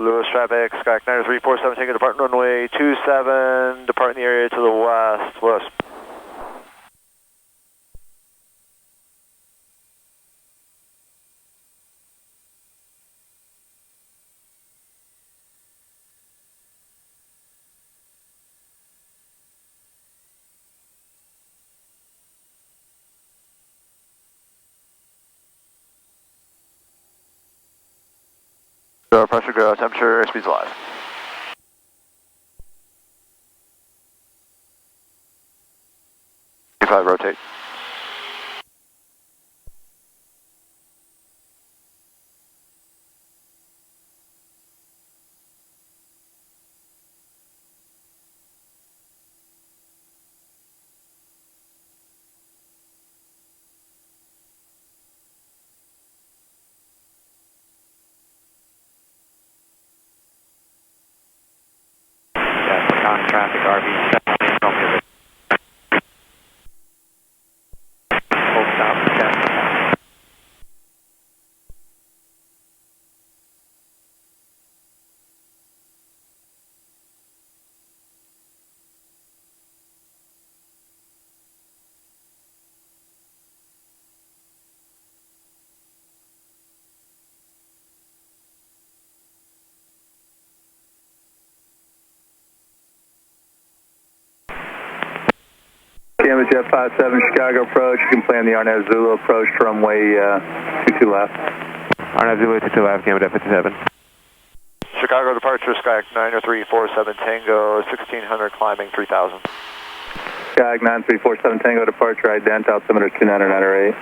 Lewis traffic, Sky 9347, taking depart runway 27, departing the area to the west, Lewis. Pressure, go, temperature, airspeed's alive. Cfi, rotate. Traffic RV 17 from here. Full stop, Cessna. Jet 57 Chicago approach. You can plan the Arnett Zulu approach to runway 22 left. Arnett Zulu 22 left, Gamma Jet 57. Chicago departure, Sky 9347 Tango, 1600 climbing 3000. Sky 9347 Tango departure, ident, altimeter 2998.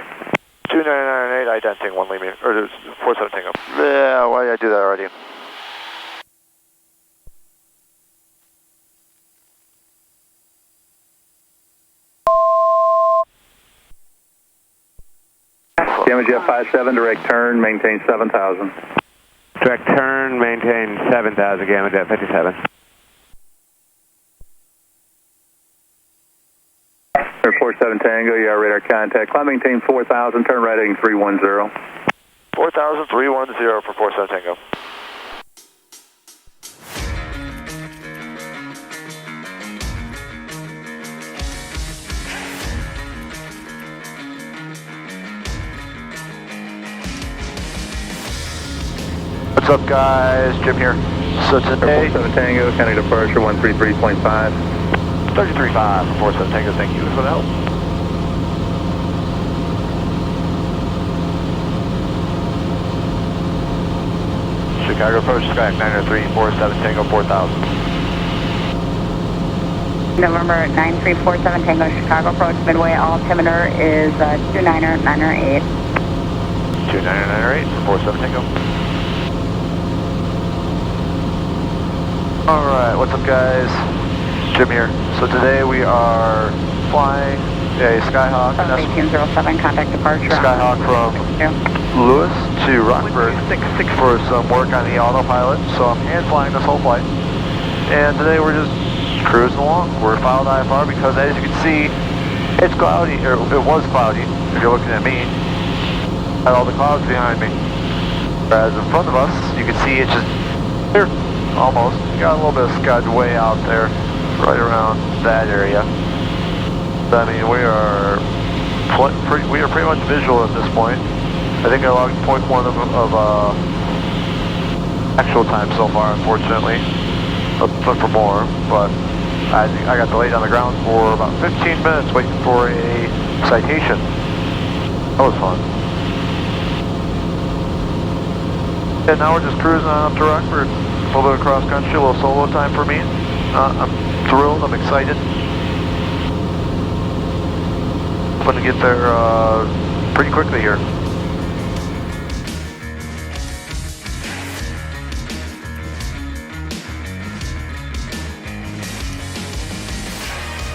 2998, identing 1 Lima, or 47 Tango. Yeah, why did I do that already? Gamma Jet 57, direct turn, maintain 7000. Direct turn, maintain 7000, Gamma Jet 57. 47 Tango, you are radar contact. Climb maintain 4000, turn right heading 310. 4000, 310 for 47 Tango. What's up, guys? Jim here. So today, 47 Tango, county departure 133.5. 33.5 for 47 Tango. Thank you for the help. Chicago approach, Sky 90347 Tango 4000. November 9347 Tango, Chicago approach, midway altimeter is 29908. 29908 for 47 Tango. Alright, what's up, guys? Jim here. So today we are flying a Skyhawk. 1807, contact departure. Skyhawk from Lewis to Rockford for some work on the autopilot. So I'm hand flying this whole flight. And today we're just cruising along. We're filed IFR because, as you can see, it's cloudy, or it was cloudy if you're looking at me. Had all the clouds behind me. Whereas in front of us, you can see it's just clear. Almost. Got a little bit of scud way out there, right around that area. But, I mean, we are pretty much visual at this point. I think I logged 0.1 of actual time so far, unfortunately. Look for more, but I think I got delayed on the ground for about 15 minutes waiting for a citation. That was fun. And now we're just cruising on up to Rockford. A little bit of cross country, a little solo time for me. I'm thrilled, I'm excited. I'm going to get there pretty quickly here.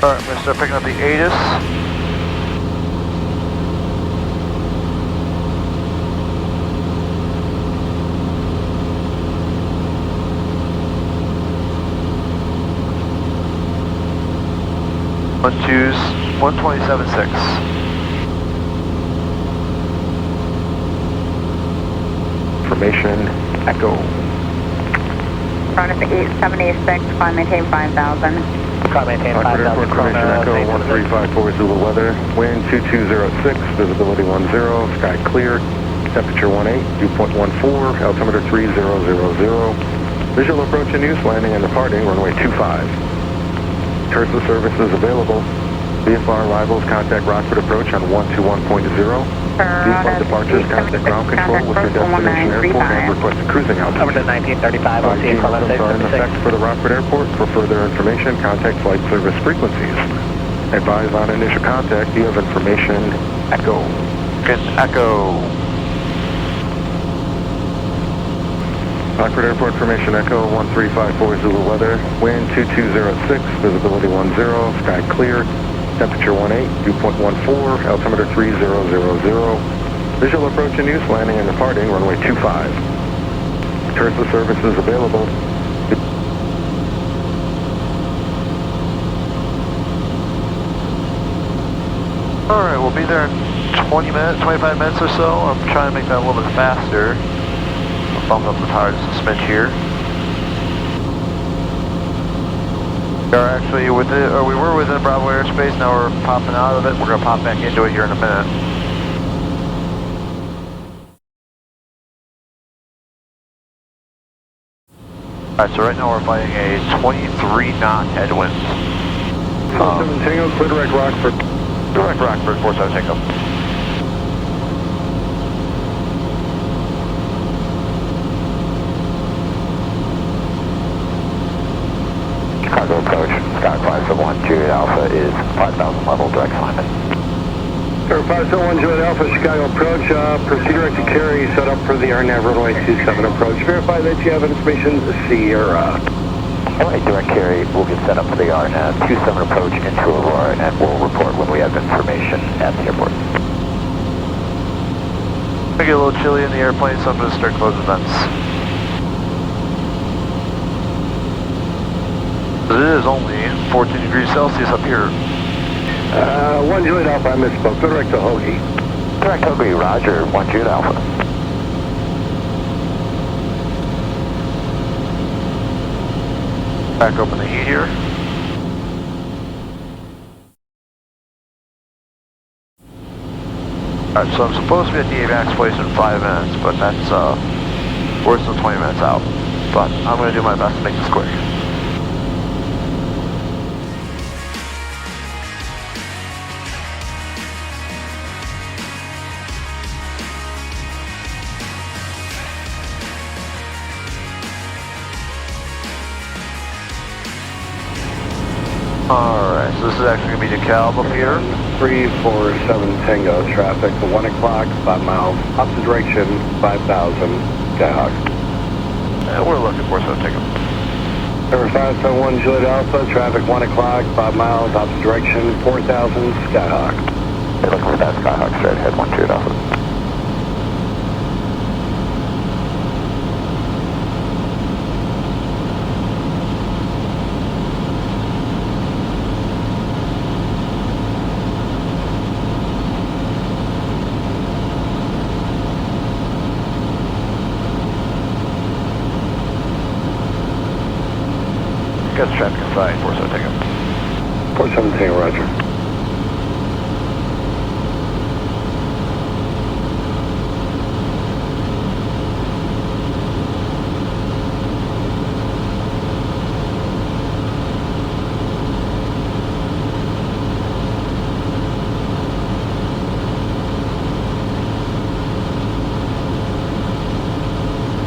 Alright, I'm going to start picking up the ATIS. One twos, 127.6. Information, echo. front is 8786, climb maintain 5,000. Climb maintain Rockford 5,000. Airport Formation Echo 1354 Zulu weather, wind 2206, visibility 10, sky clear, temperature 18, dew point 14, altimeter 3000. Visual approach in use, landing and departing, runway 25. Tersa services available. IFR arrivals, contact Rockford approach on 121.0. Default departures, contact ground control with your destination airport and requested cruising altitude. Over to 1935, we'll see you are in effect for the Rockford Airport. For further information, contact flight service frequencies. Advise on initial contact, you have information, Echo. Good, Echo. Rockford Airport Formation Echo 1354 Zulu weather, wind 2206, visibility 10, sky clear, temperature 18, dew point 14, altimeter 3000. Visual approach in use, landing and departing, runway 25. Tersa services available. Alright, we'll be there in 20 minutes, 25 minutes or so. I'm trying to make that a little bit faster. I'll bump up the power just a smidge here. We are actually within, or we were within Bravo airspace, now we're popping out of it. We're going to pop back into it here in a minute. Alright, so right now we're fighting a 23 knot headwind. 47 Tango, clear direct Rockford. Direct Rockford, 47 Tango. Chicago approach, sky 571 Juliet Alpha is 5,000 level, direct climate. Air 571 Juliet Alpha, Chicago approach, proceed direct to carry, set up for the RNAV runway 27 approach. Verify that you have information, Sierra. Alright, direct carry, we'll get set up for the RNAV 27 approach into Aurora, and we'll report when we have information at the airport. I get a little chilly in the airplane, so I'm going to start closing vents. It is only 14 degrees Celsius up here. 1 Juliet Alpha, I misspoke. Go direct to Hoagie. Direct Hoagie, roger, 1 Juliet Alpha. Back open the heat here. Alright, so I'm supposed to be at the AVAX place in 5 minutes, but that's worse than 20 minutes out. But I'm going to do my best to make this quick. Alright, so this is actually going to be DeKalb up here. 347 Tango, traffic to 1 o'clock, 5 miles, opposite direction, 5,000, Skyhawk. And we're looking for some ticket. Air 571 Juliet Alpha, traffic 1 o'clock, 5 miles, opposite direction, 4,000, Skyhawk. They're looking for that Skyhawk straight ahead, 1 Juliet Alpha. Got the traffic inside, 47 Tango. 47 Tango, roger.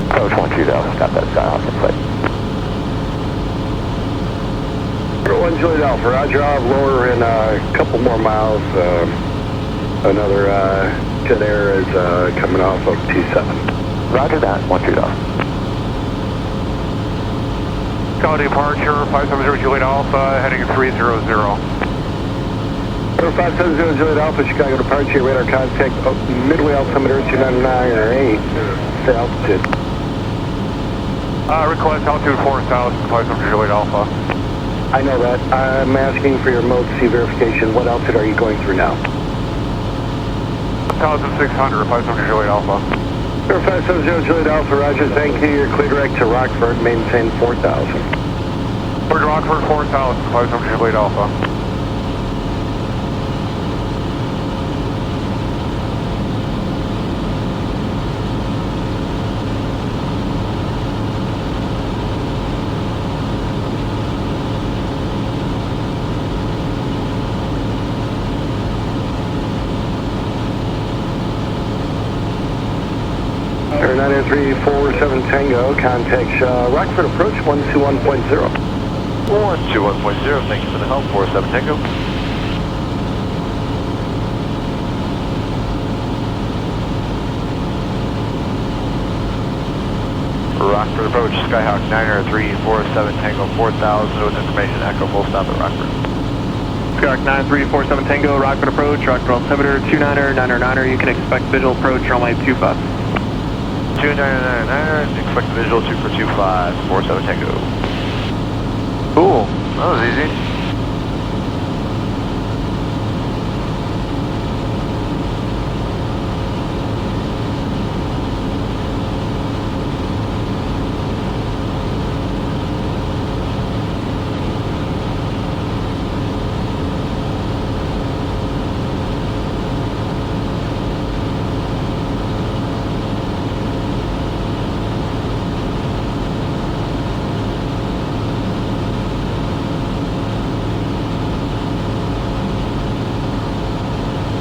Approach 1 Juliet Alpha, got that Skyhawk in sight. 1 Juliet Alpha, roger, I'll lower in a couple more miles. Another jet air is coming off of T7. Roger that, 1 Juliet Alpha. Call departure, 570 Juliet Alpha, heading 300. Air 570 Juliet Alpha, Chicago departure, radar contact, midway altimeter 299 or 8, stay altitude. Request altitude 4,000, 570 Juliet Alpha. I know that. I'm asking for your mode C verification. What altitude are you going through now? 1,600, 570 Juliet Alpha. Air Air 570 Juliet Alpha, roger, thank you. You're clear direct to Rockford, maintain 4,000. Roger, Rockford 4,000, 570 Juliet Alpha. Air 90347 Tango, contact Rockford approach 121.0. 121.0, thank you for the help, 47 Tango. Rockford approach, Skyhawk 90347 Tango 4000 with information, Echo full stop at Rockford. Skyhawk 9347 Tango, Rockford approach, Rockford altimeter 29er, you can expect visual approach runway 25. 2999, expect visual 2425, 47 Tango. Cool, that was easy.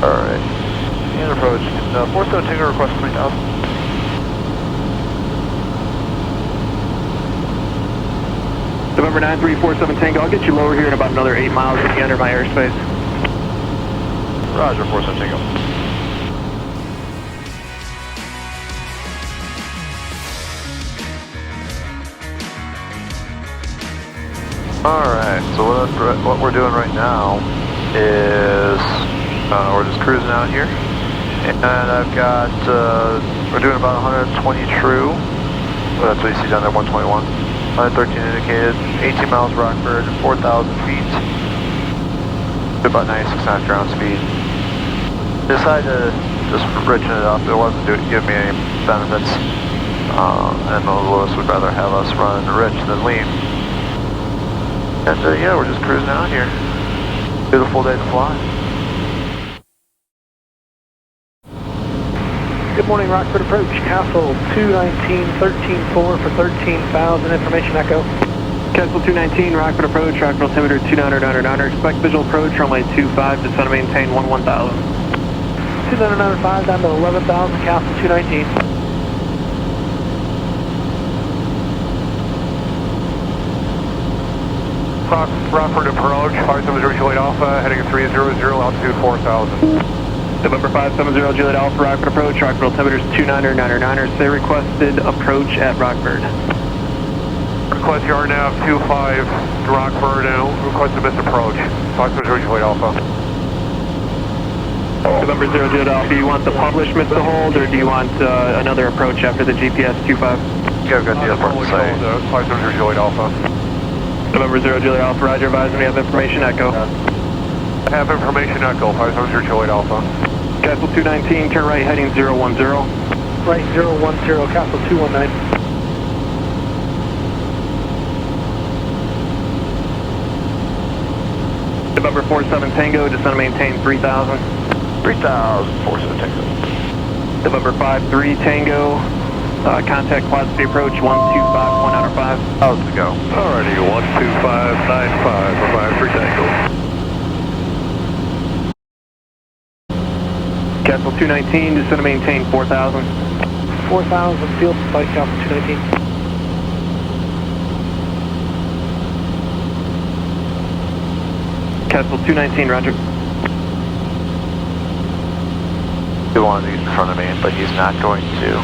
Alright, and approach, 47 Tango request 3,000. November 9347 Tango, I'll get you lower here in about another 8 miles if you enter my airspace. Roger, 47 Tango. Alright, so what we're doing right now is we're just cruising out here, and I've got, we're doing about 120 true, well, that's what you see down there, 121, 113 indicated, 18 miles Rockford, 4,000 feet, about 96 knots ground speed. Decided to just richen it up, it wasn't giving me any benefits, and Lewis would rather have us run rich than lean. And yeah, we're just cruising out here. Beautiful day to fly. Good morning, Rockford approach, Castle 219, 13-4 for 13,000, information Echo. Castle 219, Rockford approach, Rockford altimeter 29er, expect visual approach, runway 25, descend and maintain 11,000. 2995 down to 11,000, Castle 219. Rockford approach, 570 Juliet Alpha, heading 300, altitude 4,000. November 570 Juliet Alpha, Rockford approach, Rockford altimeter 29er, say requested approach at Rockford. Request your nav 25 to Rockford and request a missed approach, 570 Juliet Alpha. November 0 Juliet Alpha, do you want the published missed to hold, or do you want another approach after the GPS Q5? Yeah, I've got the airport to say. 570 Juliet Alpha. November 0 Juliet Alpha, roger, advise when you have information, Echo. I have information, Echo, 570 Juliet Alpha. Castle 219, turn right, heading 010. Right, 010, Castle 219. November 47 Tango, descend and maintain 3,000. 3,000, 47 Tango. November 53 Tango, contact quad speed approach 125, 1 out of 5. How's it go? Alrighty, 12595 for 53 Tango. Castle 219, descend and maintain 4,000. 4,000, field flight Castle 219. Castle 219, roger. He wanted to get in front of me, but he's not going to.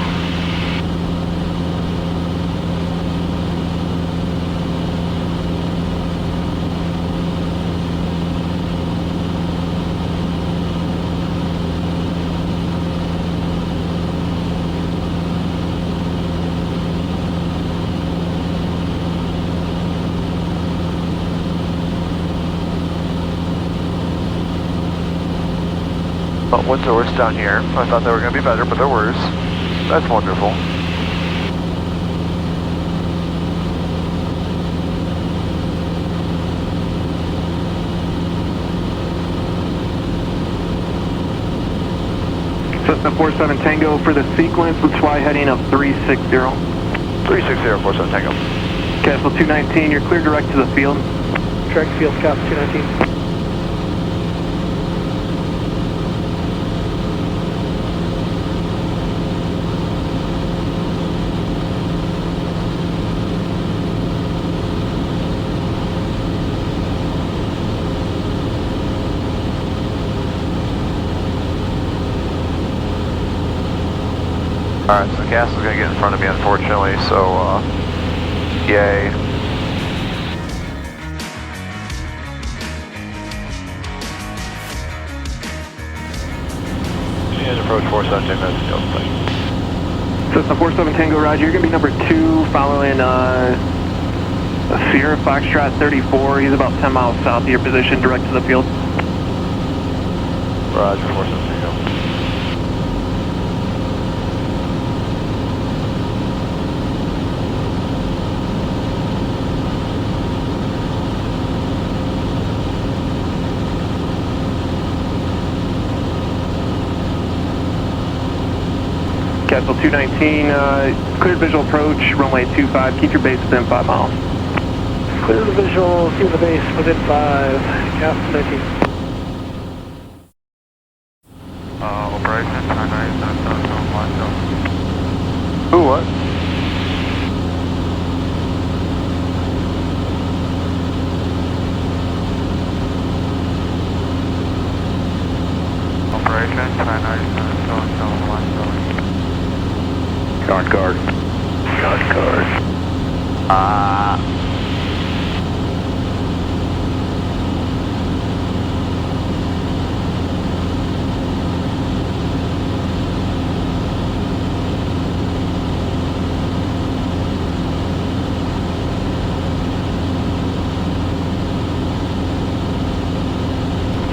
But what's the worst down here? I thought they were going to be better, but they're worse. That's wonderful. Cessna 47 Tango for the sequence, let's fly heading of 360. 360, 47 Tango. Castle 219, you're clear direct to the field. Direct field, Castle 219. Alright, so the castle's gonna get in front of me, unfortunately, so, yay. And approach 47 Tango, that's the field plate. Cessna 47 Tango, roger, you're gonna be number 2 following, Sierra Foxtrot 34, he's about 10 miles south of your position, direct to the field. Roger, 47 Tango. Castle 219, clear visual approach, runway 25, keep your base within 5 miles. Clear the visual, see the base within 5. Castle 19. Operation, Who, what? Operation, Guard.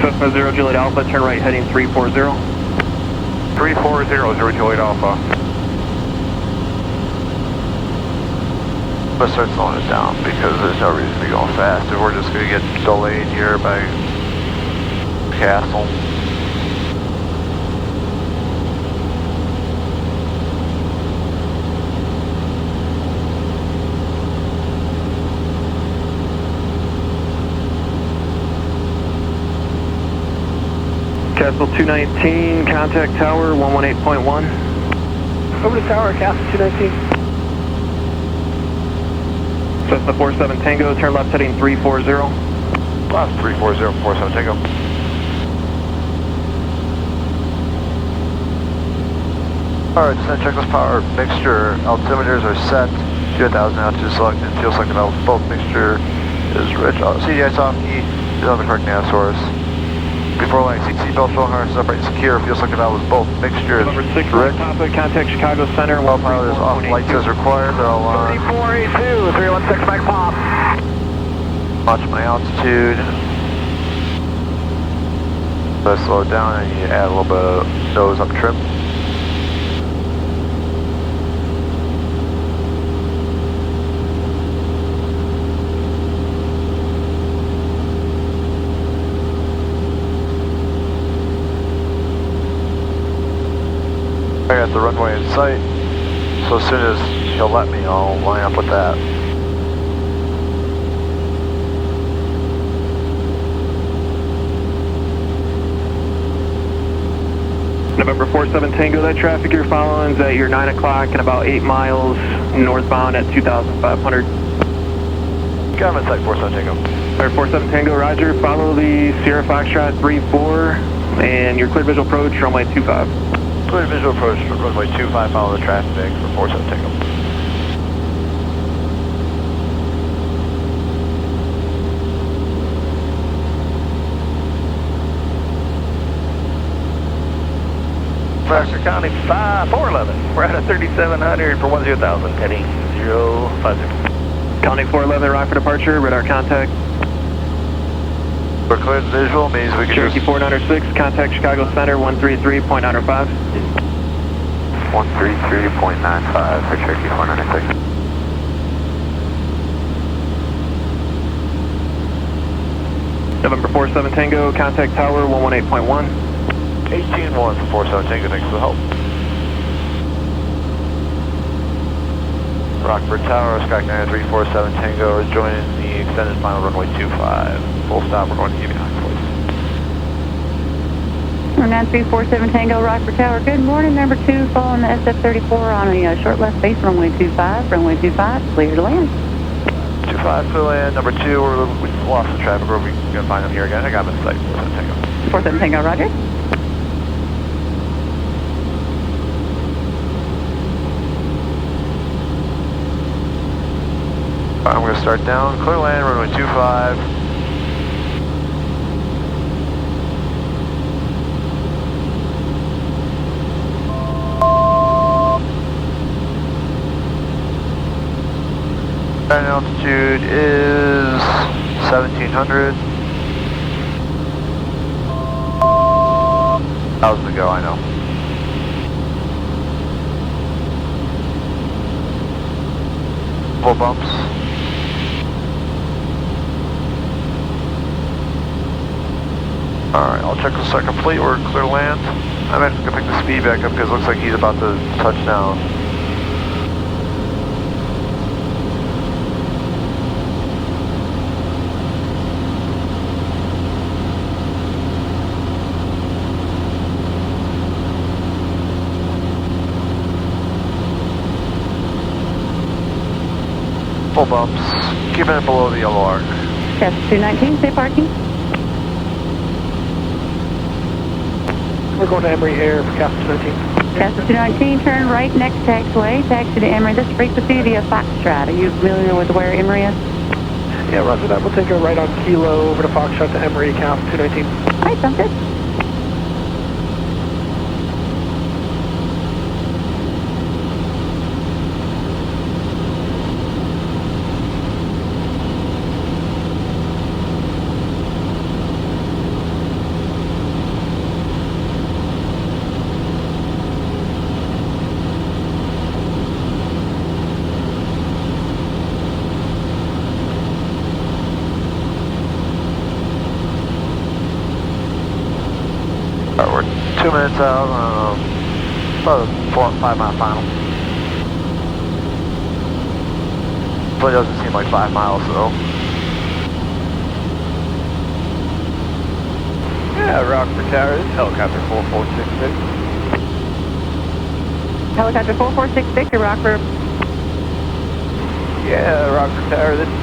Cessna 0 Juliet Alpha, turn right heading 340. 340, 0 Juliet Alpha. Let's start slowing it down because there's no reason to be going fast. We're just going to get delayed here by Castle. Castle 219, contact tower 118.1. Over to tower, Castle 219. Cessna 47 Tango, turn left heading 340. Left 340, 47 Tango. Alright, descent checklist power mixture. Altimeters are set. 2,000 altitude select and fuel selected valve. Both mixture is rich. CDI soft key is on the correct nav source. Before landing, seatbelt, shoulder harness upright and secure. Fuel selected valve is both. Mixture is Number 6, rich. Papa, contact Chicago Center. Autopilot is off. Lights as required. They're all on. 3482, 316 back pop. Watch my altitude. Let's slow it down and you add a little bit of nose up trim. I got the runway in sight, so as soon as he'll let me, I'll line up with that. November 47 Tango, that traffic you're following is at your 9 o'clock and about 8 miles northbound at 2,500. Got him in sight, 47 Tango. Alright, 47 Tango, roger. Follow the Sierra Foxtrot 34 and your clear visual approach, runway 25. Clear visual approach, runway 25, follow the traffic for 47 Tango. Mercer County 411. We're at a 3700 for 10,000, heading 050. County 411, rock for departure, radar contact. For clear visual means we can Cherokee just... 496, contact Chicago Center 133.905. 133.95 for Cherokee 496. November 47 Tango, contact tower 118.1. 18-1 for 47 Tango, thanks for the help. Rockford Tower, Skyline 347 Tango is joining the extended final runway 25. Full stop, we're going to give you knock, please. 9347 Tango, Rockford Tower. Good morning, number 2, following the SF-34 on a short left base, runway 25, clear to land. 25 clear land, number 2, we lost the traffic, we're going to find them here again. I got them in sight, 47 Tango. 47 Tango, roger. I'm going to start down, clear land, runway 25. Current altitude is 1700. 1,000 to go, I know. Full bumps. Alright, I'll check the second fleet, we're clear land. I'm actually going to pick the speed back up because it looks like he's about to touch down. Full bumps, keeping it below the yellow arc. Cessna 219, stay parking. We're going to Emory Air for Cessna 219. Cessna 219, turn right next taxiway, taxi to Emory. This frequency via Foxtrot. Are you familiar with where Emory is? Yeah, roger that. We'll take a right on Kilo over to Foxtrot to Emory, Cessna 219. All right, sounds good. We're 2 minutes out, about a 4 or 5 mile final. But it doesn't seem like 5 miles though. Yeah, Rockford Tower, this is helicopter 4466. Helicopter 4466 to Rockford. Yeah, Rockford Tower, this is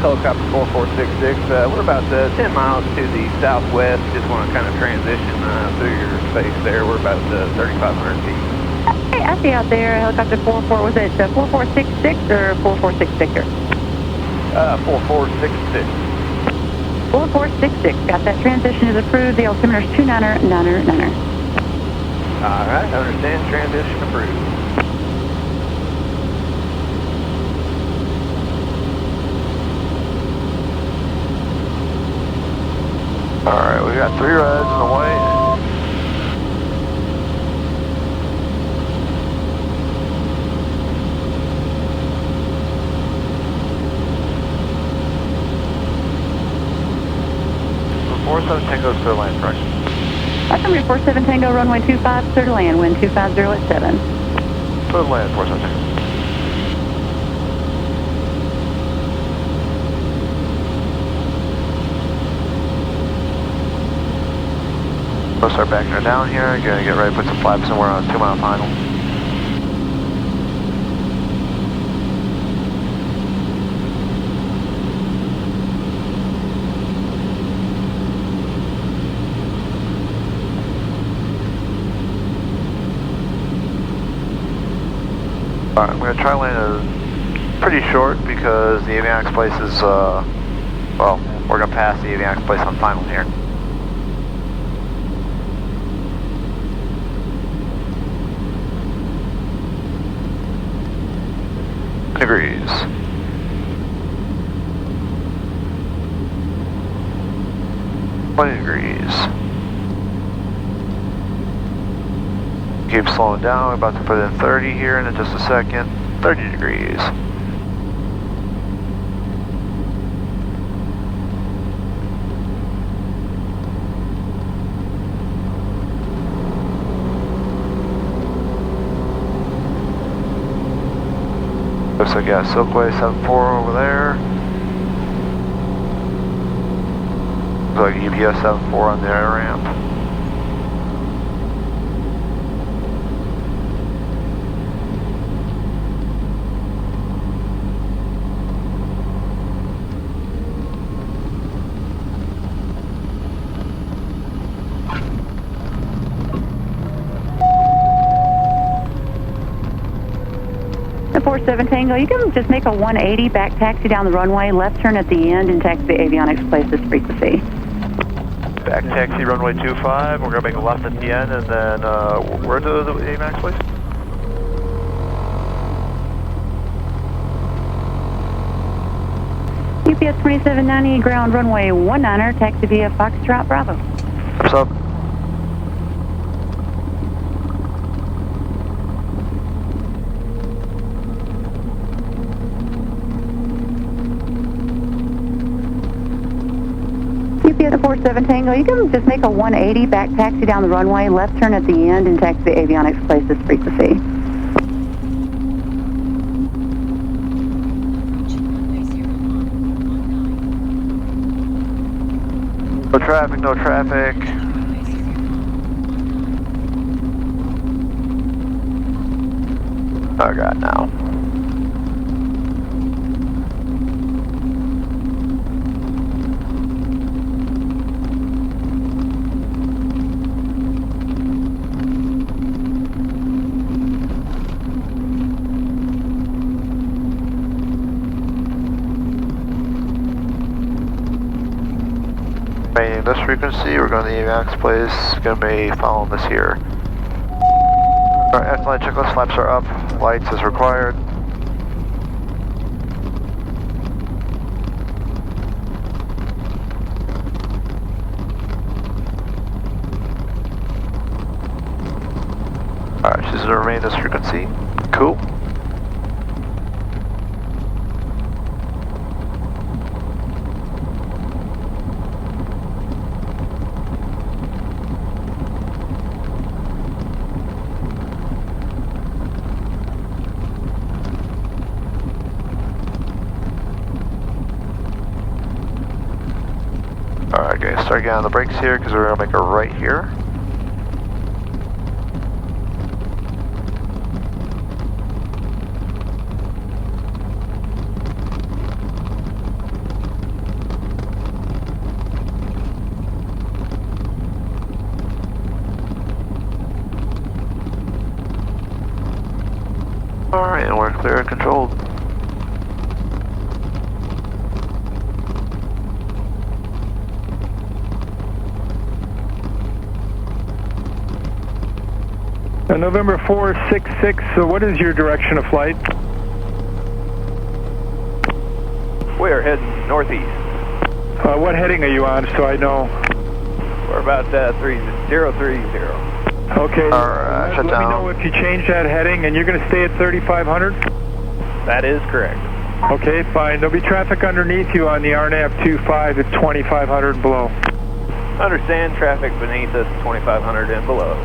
helicopter 4466. We're about 10 miles to the southwest. Just want to kind of transition through your space there. We're about 3,500 feet. Hey, I see out there helicopter 44. Was it 4466 or 4466? 4466. 4466. Got that. Transition is approved. The altimeter is 29er, 9er, 9er. All right, understand. Transition approved. Alright, we got 3 reds and a white. So 47 Tango clear land, correct? That's number 47 Tango, runway 25, clear to land, wind 250 at 7. Clear land, 47 Tango. We'll start backing her down here, gonna get ready to put some flaps somewhere on a 2 mile final. Alright, I'm gonna try to land a pretty short because the avionics place is, well, we're gonna pass the avionics place on final here. Degrees. $20 degrees. Keep slowing down. We're about to put in 30 here in just a second. 30 degrees. Looks like I got Silkway 74 over there. Looks like UPS 74 on the air ramp. The 47 Tango, you can just make a 180 back taxi down the runway, left turn at the end, and taxi the avionics place this frequency. Back taxi runway 25, we're going to make a left at the end, and then where to the avionics place? UPS 2790, ground runway 19er, taxi via Foxtrot Bravo. What's up? UPS 47 Tango, you can just make a 180 back taxi down the runway, left turn at the end, and taxi the avionics place this frequency. No traffic, no traffic. Oh god, now. This frequency, we're going to the avionics place, going to be following this here. Alright, after light checklist, flaps are up, lights is required. Alright, she's going to remain this frequency. Cool. Alright guys, start getting on the brakes here because we're going to make a right here. Alright, and we're clear and controlled. November 466, so what is your direction of flight? We are heading northeast. What heading are you on, so I know? We're about 3030. Okay, shut let down. me know if you change that heading, and you're going to stay at 3500? That is correct. Okay, fine. There'll be traffic underneath you on the RNAV 25 at 2500 and below. Understand traffic beneath us 2500 and below.